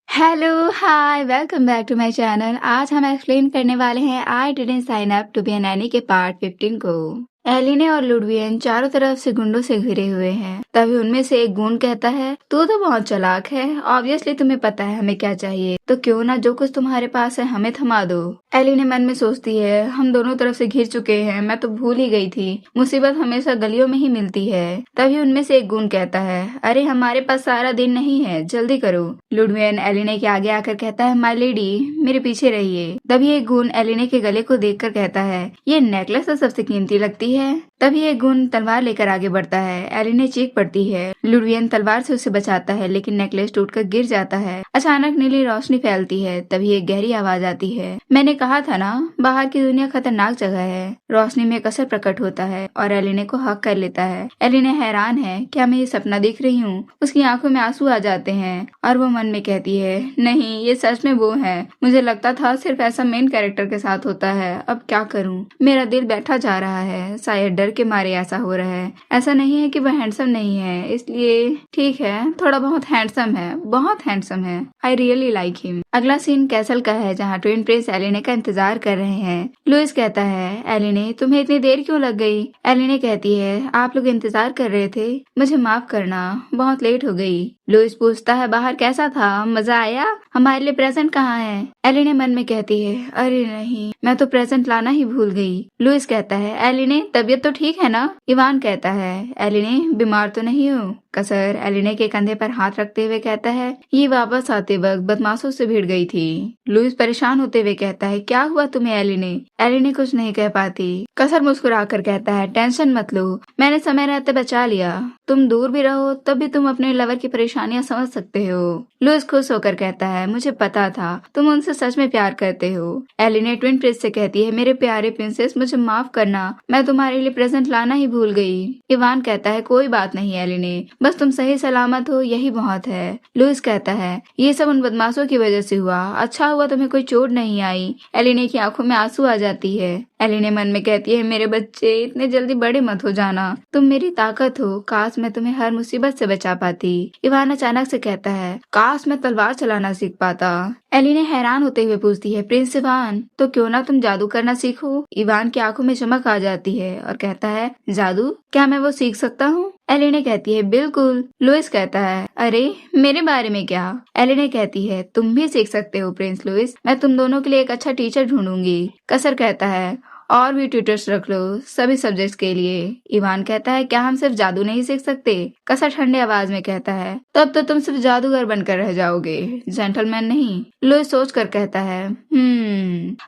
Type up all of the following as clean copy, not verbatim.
Hello, hi, welcome back to my channel. आज हम explain करने वाले हैं I didn't sign up to be a nanny के पार्ट 15 को। एलिने और लुडवियन चारों तरफ से गुंडों से घिरे हुए हैं। तभी उनमें से एक गुंड कहता है, तू तो बहुत चालाक है, ऑब्वियसली तुम्हें पता है हमें क्या चाहिए, तो क्यों ना जो कुछ तुम्हारे पास है हमें थमा दो। एलिने मन में सोचती है, हम दोनों तरफ से घिर चुके हैं, मैं तो भूल ही गई थी, मुसीबत हमेशा गलियों में ही मिलती है। तभी उनमें से एक गुंड कहता है, अरे हमारे पास सारा दिन नहीं है, जल्दी करो। लुडवियन एलिने के आगे आकर कहता है, माय लेडी मेरे पीछे रहिए। तभी एक गुंड एलिने के गले को देखकर कहता है, ये नेकलेस तो सबसे कीमती लगती है। तभी एक गुंड तलवार लेकर आगे बढ़ता है। एलिने चीख पड़ती है। लुडवियन तलवार से उसे बचाता है, लेकिन नेकलेस टूटकर गिर जाता है। अचानक नीली रोशनी फैलती है। तभी एक गहरी आवाज आती है, मैंने कहा था ना, बाहर की दुनिया खतरनाक जगह है। रोशनी में कसर प्रकट होता है और एलिने को हक कर लेता है। एलिने हैरान है, क्या मैं ये सपना देख रही हूँ? उसकी आंखों में आंसू आ जाते हैं और वो मन में कहती है, नहीं, ये सच में वो है। मुझे लगता था सिर्फ ऐसा मेन कैरेक्टर के साथ होता है, अब क्या करूँ? मेरा दिल बैठा जा रहा है, शायद डर के मारे ऐसा हो रहा है। ऐसा नहीं है कि वह हैंडसम नहीं है, इसलिए ठीक है, थोड़ा बहुत हैंडसम है, बहुत हैंडसम है। I really like him. अगला सीन कैसल का है, जहाँ ट्विन प्रिंस एलिने का इंतजार कर रहे हैं। लुइस कहता है, एलिने तुम्हें इतनी देर क्यों लग गई? एलिने कहती है, आप लोग इंतजार कर रहे थे, मुझे माफ करना, बहुत लेट हो गई। लुइस पूछता है, बाहर कैसा था, मजा आया? हमारे लिए प्रेजेंट कहाँ है? एलिने मन में कहती है, अरे नहीं, मैं तो प्रेजेंट लाना ही भूल गई। लुइस कहता है, एलिने तबीयत तो ठीक है ना? इवान कहता है, एलिने बीमार तो नहीं हो? कसर एलिने के कंधे पर हाथ रखते हुए कहता है, ये वापस आते वक्त बदमाशों से भिड़ गई थी। लुइस परेशान होते हुए कहता है, क्या हुआ तुम्हें एलिने? एलिने कुछ नहीं कह पाती। कसर मुस्कुराकर कहता है, टेंशन मत लो, मैंने समय रहते बचा लिया। तुम दूर भी रहो तब भी तुम अपने लवर की परेशानियां समझ सकते हो। लुइस खुश होकर कहता है, मुझे पता था तुम उनसे सच में प्यार करते हो। एलिने ट्विन प्रिंस से कहती है, मेरे प्यारे प्रिंसेस मुझे माफ करना, मैं तुम्हारे लिए प्रेजेंट लाना ही भूल गई। इवान कहता है, कोई बात नहीं एलिने, बस तुम सही सलामत हो यही बहुत है। लुइस कहता है, ये सब उन बदमाशों की वजह से हुआ, अच्छा हुआ तुम्हें कोई चोट नहीं आई। एलिने की आंखों में आंसू आ जाती है। एलिने मन में कहती है, मेरे बच्चे इतने जल्दी बड़े मत हो जाना, तुम मेरी ताकत हो, काश मैं तुम्हें हर मुसीबत से बचा पाती। इवान अचानक से कहता है, काश मैं तलवार चलाना सीख पाता। एलिने हैरान होते हुए पूछती है, प्रिंस इवान, तो क्यों ना तुम जादू करना सीखो? इवान की आंखों में चमक आ जाती है और कहता है, जादू? क्या मैं वो सीख सकता हूँ? एलिने कहती है, बिल्कुल। लुइस कहता है, अरे मेरे बारे में क्या? एलिने कहती है, तुम भी सीख सकते हो प्रिंस लुइस, मैं तुम दोनों के लिए एक अच्छा टीचर ढूंढूंगी। कसर कहता है, और भी ट्यूटर्स रख लो सभी सब्जेक्ट्स के लिए। इवान कहता है, क्या हम सिर्फ जादू नहीं सीख सकते? कसर ठंडे आवाज में कहता है, तब तो तुम सिर्फ जादूगर बनकर रह जाओगे, जेंटलमैन नहीं। लुइस सोच कर कहता है,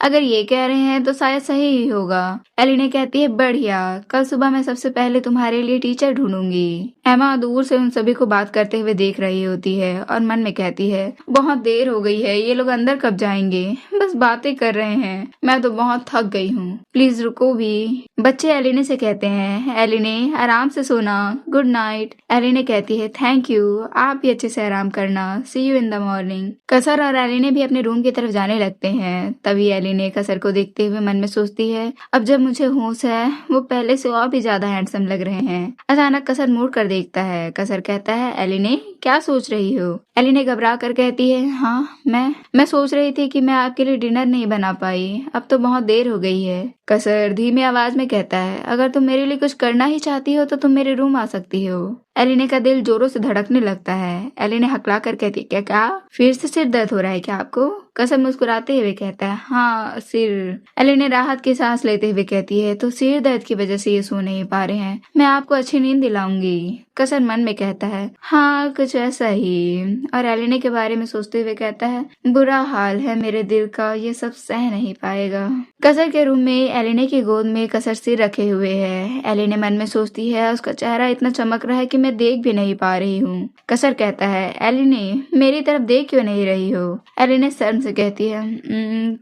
अगर ये कह रहे हैं तो शायद सही ही होगा। एलिने कहती है, बढ़िया, कल सुबह मैं सबसे पहले तुम्हारे लिए टीचर ढूंढूंगी। एमा दूर से उन सभी को बात करते हुए देख रही होती है और मन में कहती है, बहुत देर हो गई है, ये लोग अंदर कब जाएंगे? बस बातें कर रहे हैं, मैं तो बहुत थक गई हूँ, प्लीज रुको भी। बच्चे एलिने से कहते हैं, एलिने आराम से सोना, गुड नाइट। एलिने कहती है, थैंक यू, आप भी अच्छे से आराम करना, सी यू इन द मॉर्निंग। कसर और एलिने भी अपने रूम की तरफ जाने लगते हैं। तभी एलिने कसर को देखते हुए मन में सोचती है, अब जब मुझे होश है, वो पहले से और भी ज्यादा हैंडसम लग रहे हैं। अचानक कसर मुड़ कर देखता है। कसर कहता है, एलिने क्या सोच रही हो? एलिने घबरा कर कहती है, हाँ मैं सोच रही थी कि मैं आपके लिए डिनर नहीं बना पाई, अब तो बहुत देर हो गई है। कसर धीमी आवाज में कहता है, अगर तुम मेरे लिए कुछ करना ही चाहती हो तो तुम मेरे रूम आ सकती हो। एलिने का दिल जोरों से धड़कने लगता है। एलिने हकला कर कहती है, क्या फिर से सिर दर्द हो रहा है क्या आपको? कसर मुस्कुराते हुए कहता है, हाँ सिर। एलिने राहत की सांस लेते हुए कहती है, तो सिर दर्द की वजह से ये सो नहीं पा रहे हैं, मैं आपको अच्छी नींद दिलाऊंगी। कसर मन में कहता है, हाँ कुछ ऐसा ही, और एलिने के बारे में सोचते हुए कहता है, बुरा हाल है मेरे दिल का, ये सब सह नहीं पाएगा। कसर के रूम में एलिने की गोद में कसर सिर रखे हुए है। एलिने मन में सोचती है, उसका चेहरा इतना चमक रहा है कि मैं देख भी नहीं पा रही हूँ। कसर कहता है, एलिने मेरी तरफ देख क्यों नहीं रही हो? एलिने शर्म से कहती है,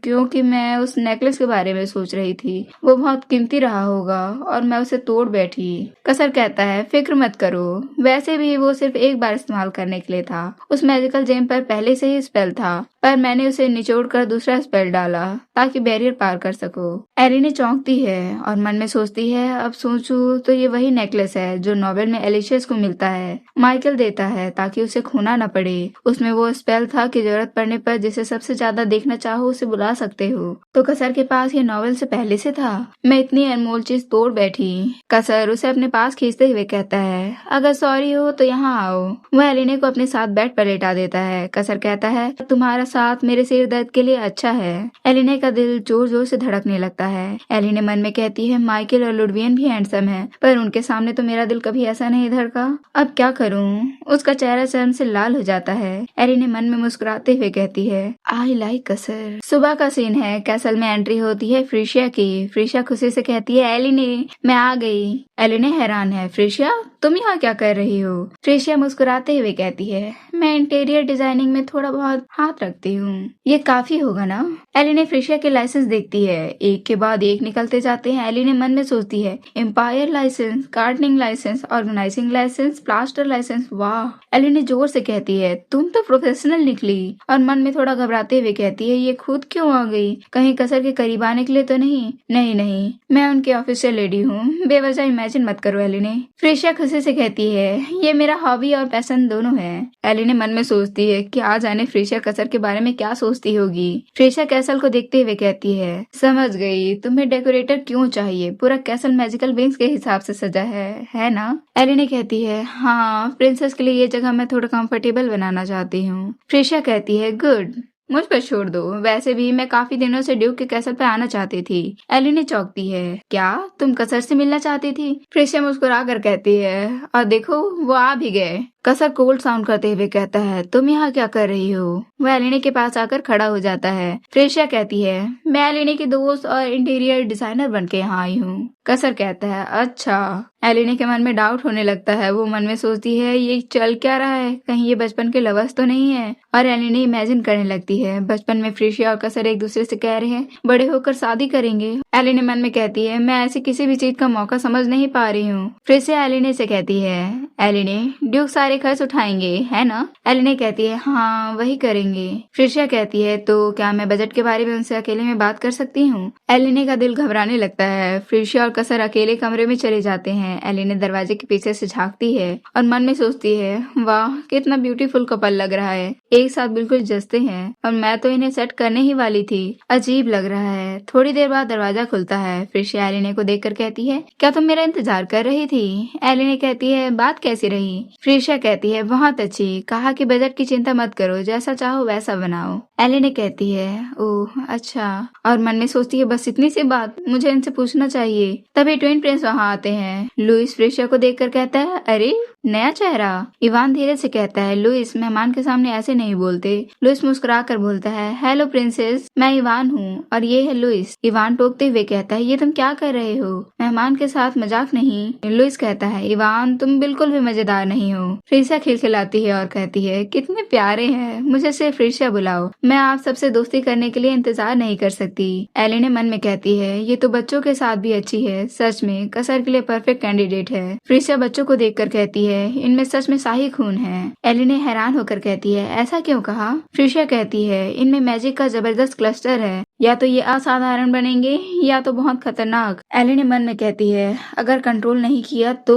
क्योंकि मैं उस नेकलेस के बारे में सोच रही थी, वो बहुत कीमती रहा होगा और मैं उसे तोड़ बैठी। कसर कहता है, फिक्र मत करो, वैसे भी वो सिर्फ एक बार इस्तेमाल करने के लिए था, उस मैजिकल जेम पर पहले से ही स्पेल था, पर मैंने उसे निचोड़ कर दूसरा स्पेल डाला ताकि बैरियर पार कर सको। एलिने चौंकती है और मन में सोचती है, अब सोचूं तो ये वही नेकलेस है जो नोवेल में एलिशियस को मिलता है। माइकल देता है ताकि उसे खोना न पड़े। उसमें वो स्पेल था कि जरूरत पड़ने पर जिसे सबसे ज्यादा देखना चाहो उसे बुला सकते हो। तो कसर के पास ये नोवेल से पहले से था। मैं इतनी अनमोल चीज तोड़ बैठी। कसर उसे अपने पास खींचते हुए कहता है, अगर सॉरी हो तो यहाँ आओ। वह एलिने को अपने साथ बेड पर लेटा देता है। कसर कहता है, तुम्हारा साथ मेरे सिर दर्द के लिए अच्छा है। एलिने का दिल जोर जोर से धड़कने लगता है। एलिने मन में कहती है, माइकल और लुडवियन भी हैंडसम है, पर उनके सामने तो मेरा दिल कभी ऐसा नहीं धड़का। अब क्या करूं? उसका चेहरा शर्म से लाल हो जाता है। एलिने मन में मुस्कुराते हुए कहती है, आई लाइक कसर। सुबह का सीन है। कैसल में एंट्री होती है फ्रिशिया की। फ्रिशिया खुशी से कहती है, एलिने मैं आ गई। एलिने हैरान है, फ्रिशिया तुम यहाँ क्या कर रही हो? फ्रिशिया मुस्कुराते हुए कहती है, मैं इंटीरियर डिजाइनिंग में थोड़ा बहुत हाथ रखती हूँ। ये काफी होगा ना? एलिने फ्रिशिया के लाइसेंस देखती है। एक के बाद एक निकलते जाते हैं। एलिने मन में सोचती है, empire licence, gardening licence, organising licence, plaster licence. वाह! एलिने जोर से कहती है, तुम तो प्रोफेशनल निकली। और मन में थोड़ा घबराते हुए कहती है, ये खुद क्यों आ गई? कहीं कसर के करीब आने के लिए तो नहीं? नहीं नहीं, मैं उनके ऑफिशियल लेडी हूँ। बेवजह इमेजिन मत करो एलिने। फ्रिशिया खुशी से कहती है, ये मेरा हॉबी और पैशन दोनों है। एलिने मन में सोचती है कि आज जाने फ्रिशिया कसर के बारे में क्या सोचती होगी। फ्रिशिया कैसल को देखते हुए कहती है, समझ गई, तुम्हें डेकोरेटर क्यों चाहिए? पूरा कैसल मैजिकल विंग्स के हिसाब से सजा है ना? एलिने कहती है, हाँ, प्रिंसेस के लिए ये जगह मैं थोड़ा कंफर्टेबल बनाना चाहती हूँ। फ्रिशिया कहती है, गुड, मुझ पर छोड़ दो। वैसे भी मैं काफी दिनों से ड्यूक के कैसल पे आना चाहती थी। एलिने चौंकती है, क्या तुम कसर से मिलना चाहती थी? फ्रिशिया मुस्कुरा कर कहती है, और देखो वो आ भी गए। कसर कोल्ड साउंड करते हुए कहता है, तुम यहाँ क्या कर रही हो? वह एलिने के पास आकर खड़ा हो जाता है। फ्रिशिया कहती है, मैं एलिने की दोस्त और इंटीरियर डिजाइनर बन के यहाँ आई हूँ। कसर कहता है, अच्छा। एलिने के मन में डाउट होने लगता है। वो मन में सोचती है, ये चल क्या रहा है? कहीं ये बचपन के लवर्स तो नहीं है? और एलिने इमेजिन करने लगती है, बचपन में फ्रिशिया और कसर एक दूसरे से कह रहे हैं बड़े होकर शादी करेंगे। एलिने मन में कहती है, मैं ऐसी किसी भी चीज का मौका समझ नहीं पा रही हूँ। फ्रिशिया एलिने से कहती है, एलिने ड्यूक सारे खर्च उठाएंगे है ना? एलिने कहती है, हाँ वही करेंगे। फ्रिशिया कहती है, तो क्या मैं बजट के बारे में उनसे अकेले में बात कर सकती हूँ? एलिने का दिल घबराने लगता है। फ्रिशिया और कसर अकेले कमरे में चले जाते हैं। एलिने दरवाजे के पीछे से झांकती है और मन में सोचती है, वाह कितना ब्यूटीफुल कपल लग रहा है, एक साथ बिल्कुल जचते हैं। और मैं तो इन्हें सेट करने ही वाली थी। अजीब लग रहा है। थोड़ी देर बाद दरवाजा खुलता है। फ्रिशिया एलिने को देखकर कहती है, क्या तुम मेरा इंतजार कर रही थी? एलिने कहती है, बात कैसी रही? फ्रिशिया कहती है, बहुत अच्छी। कहा कि बजट की चिंता मत करो, जैसा चाहो वैसा बनाओ। एलिने कहती है, ओह अच्छा। और मन में सोचती है, बस इतनी सी बात, मुझे इनसे पूछना चाहिए। तभी ट्विन प्रिंस वहाँ आते हैं। लुइस फ्रिशिया को देखकर कहता है, अरे नया चेहरा। इवान धीरे से कहता है, लुइस मेहमान के सामने ऐसे नहीं बोलते। लुइस मुस्कुरा कर बोलता है, हेलो प्रिंसेस, मैं इवान हूँ और ये है लुइस। इवान टोकते हुए कहता है, ये तुम क्या कर रहे हो? मेहमान के साथ मजाक नहीं। लुइस कहता है, इवान तुम बिल्कुल भी मजेदार नहीं हो। फ्रिशिया खिलखिलाती है और कहती है, कितने प्यारे हैं, मुझे सिर्फ फ्रिशिया बुलाओ, मैं आप सबसे दोस्ती करने के लिए इंतजार नहीं कर सकती। एलिने मन में कहती है, ये तो बच्चों के साथ भी अच्छी है, सच में कसर के लिए परफेक्ट कैंडिडेट है। फ्रिशिया बच्चों को देखकर कहती है, इनमें सच में शाही खून है। एलिने हैरान होकर कहती है, ऐसा क्यों कहा? फ्रिशिया कहती है, इनमें मैजिक का जबरदस्त क्लस्टर है, या तो ये असाधारण बनेंगे या तो बहुत खतरनाक। एलिने मन में कहती है, अगर कंट्रोल नहीं किया तो।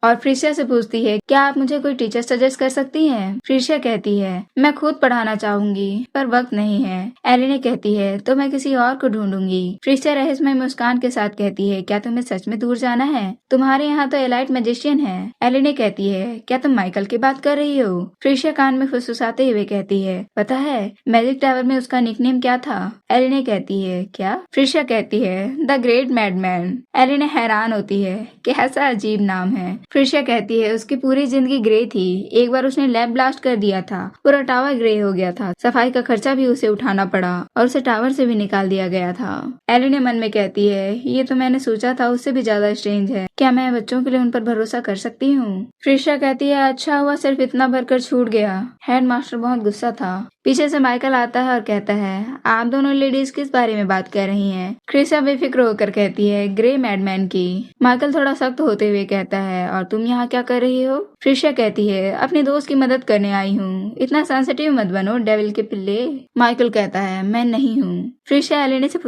और फ्रिशिया से पूछती है, क्या आप मुझे कोई टीचर सजेस्ट कर सकती हैं? फ्रिशिया कहती है, मैं खुद पढ़ाना चाहूंगी पर वक्त नहीं है। एलिने कहती है, तो मैं किसी और को ढूंढूंगी। फ्रिशिया रहस्यमय मुस्कान के साथ कहती है, क्या तुम्हें सच में दूर जाना है? तुम्हारे यहाँ तो एलाइट मैजिशियन है। एलिने कहती है, क्या तुम माइकल की बात कर रही हो? फ्रिशिया कान में फुसफुसाते हुए कहती है, पता है मैजिक टावर में उसका निकनेम क्या था? एलिने कहती है, क्या? फ्रिशिया कहती है, द ग्रेट मैडमैन। एलिने हैरान होती है कि ऐसा अजीब नाम है। फ्रिशिया कहती है, उसकी पूरी जिंदगी ग्रे थी। एक बार उसने लैब ब्लास्ट कर दिया था, पूरा टावर ग्रे हो गया था, सफाई का खर्चा भी उसे उठाना पड़ा और उसे टावर से भी निकाल दिया गया था। एलिने मन में कहती है, ये तो मैंने सोचा था उससे भी ज्यादा स्ट्रेंज है। क्या मैं बच्चों के लिए उन पर भरोसा कर सकती हूँ? फ्रिशा कहती है अच्छा हुआ सिर्फ इतना भरकर छूट गया। हेडमास्टर बहुत गुस्सा था। पीछे से माइकल आता है और कहता है आप दोनों लेडीज किस बारे में बात कर रही हैं? क्रिसा बेफिक्र होकर कहती है ग्रे मैडमैन की। माइकल थोड़ा सख्त होते हुए कहता है और तुम यहाँ क्या कर रही हो? फ्रिशा कहती है अपने दोस्त की मदद करने आई हूँ। इतना सेंसिटिव मत बनो डेविल के पिल्ले। माइकल कहता है मैं नहीं हूँ। फ्रिशा एलेने से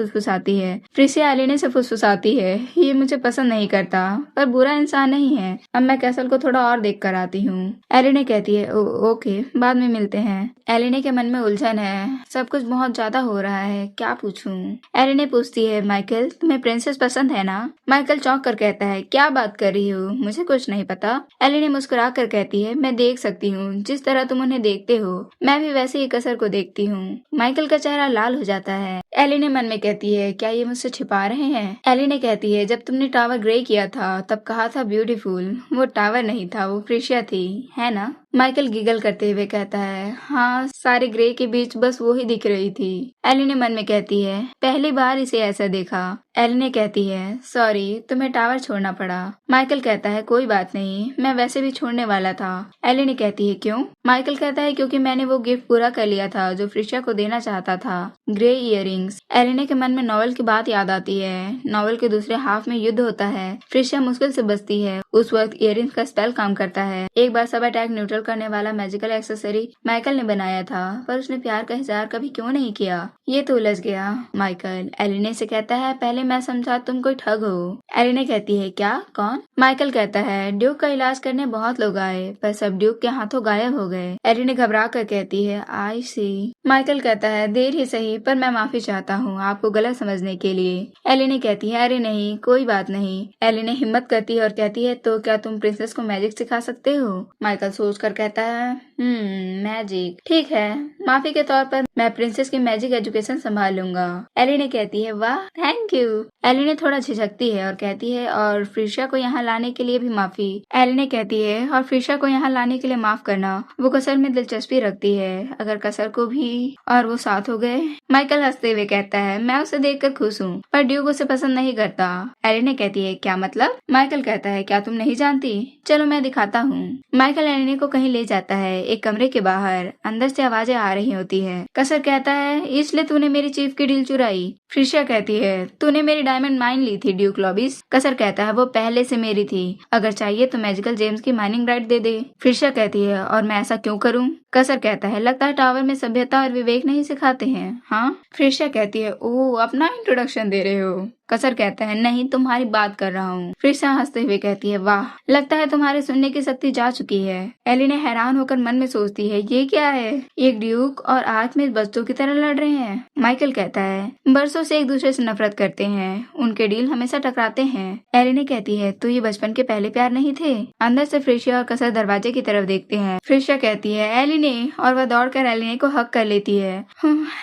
फुसफुसाती है ये मुझे पसंद नहीं करता पर बुरा इंसान नहीं है। अब मैं कैसल को थोड़ा और देख कर आती हूँ। एलेने कहती है ओके बाद में मिलते हैं। एलेने के मन में उलझन है। सब कुछ बहुत ज्यादा हो रहा है क्या पूछूं? एलेने पूछती है माइकल तुम्हें प्रिंसेस पसंद है ना? माइकल चौंक कर कहता है क्या बात कर रही हो मुझे कुछ नहीं पता। एलेने मुस्कुरा कर कहती है मैं देख सकती हूँ जिस तरह तुम उन्हें देखते हो मैं भी वैसे ही कसर को देखती हूँ। माइकल का चेहरा लाल हो जाता है। एलेने मन में कहती है क्या ये मुझसे छिपा रहे हैं? एलेने कहती है जब तुमने टावर ग्रे किया था तब कहा था ब्यूटीफुल। वो टावर नहीं था वो फ्रिशिया थी है ना? माइकल गिगल करते हुए कहता है हाँ सारे ग्रे के बीच बस वो ही दिख रही थी। एलेने मन में कहती है पहली बार इसे ऐसा देखा। एलेने कहती है सॉरी तुम्हें टावर छोड़ना पड़ा। माइकल कहता है कोई बात नहीं मैं वैसे भी छोड़ने वाला था। एलेने कहती है क्यों? माइकल कहता है क्योंकि मैंने वो गिफ्ट पूरा कर लिया था जो फ्रिशिया को देना चाहता था ग्रे इयररिंग्स। एलेने के मन में नॉवेल की बात याद आती है। नॉवेल के दूसरे हाफ में युद्ध होता है। फ्रिशिया मुश्किल से बचती है। उस वक्त इयररिंग्स का स्पेल काम करता है। एक बार सब अटैक न्यूट्रल करने वाला मैजिकल एक्सेसरी माइकल ने बनाया था पर उसने प्यार का इजहार कभी क्यों नहीं किया? ये तो उलझ गया। माइकल एलेने से कहता है पहले मैं समझा तुम कोई ठग हो। एलेने कहती है क्या कौन? माइकल कहता है ड्यूक का इलाज करने बहुत लोग आए पर सब ड्यूक के हाथों गायब हो गए। एलेने घबरा कर कहती है आई सी। माइकल कहता है देर ही सही पर मैं माफी चाहता हूँ आपको गलत समझने के लिए। एलेने कहती है अरे नहीं कोई बात नहीं। एलेने हिम्मत करती है और कहती है तो क्या तुम प्रिंसेस को मैजिक सिखा सकते हो? माइकल सोच कर कहता है मैजिक ठीक है माफी के तौर पर मैं प्रिंसेस की मैजिक एजुकेशन संभाल लूंगा। एलेने कहती है वाह थैंक यू। एलेने थोड़ा झिझकती है और कहती है और फ्रिशिया को यहाँ लाने के लिए भी माफी। एलेने कहती है और फ्रिशिया को यहाँ लाने के लिए माफ करना। वो कसर में दिलचस्पी रखती है अगर कसर को भी और वो साथ हो गए। माइकल हंसते हुए कहता है मैं उसे देखकर खुश हूँ पर ड्यूक उसे पसंद नहीं करता। एलेने कहती है क्या मतलब? माइकल कहता है क्या तुम नहीं जानती? चलो मैं दिखाता हूँ। माइकल एलेने को कहीं ले जाता है। एक कमरे के बाहर अंदर से आवाजें आ रही होती है। कसर कहता है इसलिए तूने मेरी चीफ की डील चुराई। फ्रिशिया कहती है तूने मेरी डायमंड माइन ली थी ड्यूक लॉबिस। कसर कहता है वो पहले से मेरी थी अगर चाहिए तो मैजिकल जेम्स की माइनिंग राइट दे दे। फ्रिशिया कहती है और मैं ऐसा क्यों करूं? कसर कहता है लगता है टावर में सभ्यता और विवेक नहीं सिखाते हैं हाँ? फ्रिशिया कहती है ओह अपना इंट्रोडक्शन दे रहे हो। कसर कहता है नहीं तुम्हारी बात कर रहा हूँ। फ्रिशिया हंसते हुए कहती है वाह लगता है तुम्हारे सुनने की शक्ति जा चुकी है। एलेने हैरान होकर मन में सोचती है ये क्या है? एक ड्यूक और आर्चमेज बच्चों की तरह लड़ रहे हैं। माइकल कहता है बरसों से एक दूसरे से नफरत करते हैं उनके डील हमेशा टकराते हैं। एलेने कहती है तो ये बचपन के पहले प्यार नहीं थे? अंदर से फ्रिशिया और कसर दरवाजे की तरफ देखते हैं। फ्रिशिया कहती है एलेने और वह दौड़कर एलेने को हक कर लेती है।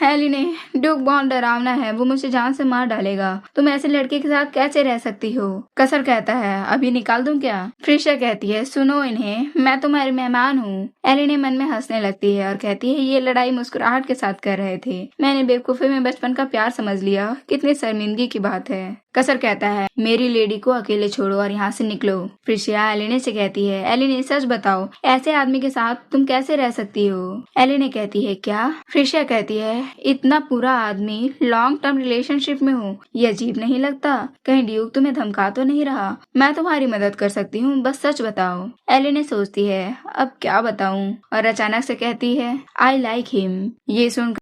एलेने ड्यूक बहुत डरावना है वो मुझे जान से मार डालेगा। तुम ऐसे लड़के के साथ कैसे रह सकती हो? कसर कहता है अभी निकाल दूं क्या? फ्रिशिया कहती है सुनो इन्हें मैं तुम्हारी मेहमान हूँ। एलेने मन में हंसने लगती है और कहती है ये लड़ाई मुस्कुराहट के साथ कर रहे थे मैंने बेवकूफी में बचपन का प्यार समझ लिया कितनी शर्मिंदगी की बात है। कसर कहता है मेरी लेडी को अकेले छोड़ो और यहाँ से निकलो। फ्रिशिया एलेने से कहती है एलेने सच बताओ ऐसे आदमी के साथ तुम कैसे रह सकती हो? एलेने कहती है क्या? फ्रिशिया कहती है इतना पूरा आदमी लॉन्ग टर्म रिलेशनशिप में हो ये अजीब नहीं लगता? कहीं ड्यूक तुम्हें धमका तो नहीं रहा? मैं तुम्हारी मदद कर सकती हूँ बस सच बताओ। एलेने सोचती है अब क्या बताऊं और अचानक से कहती है आई लाइक हिम। ये सुनकर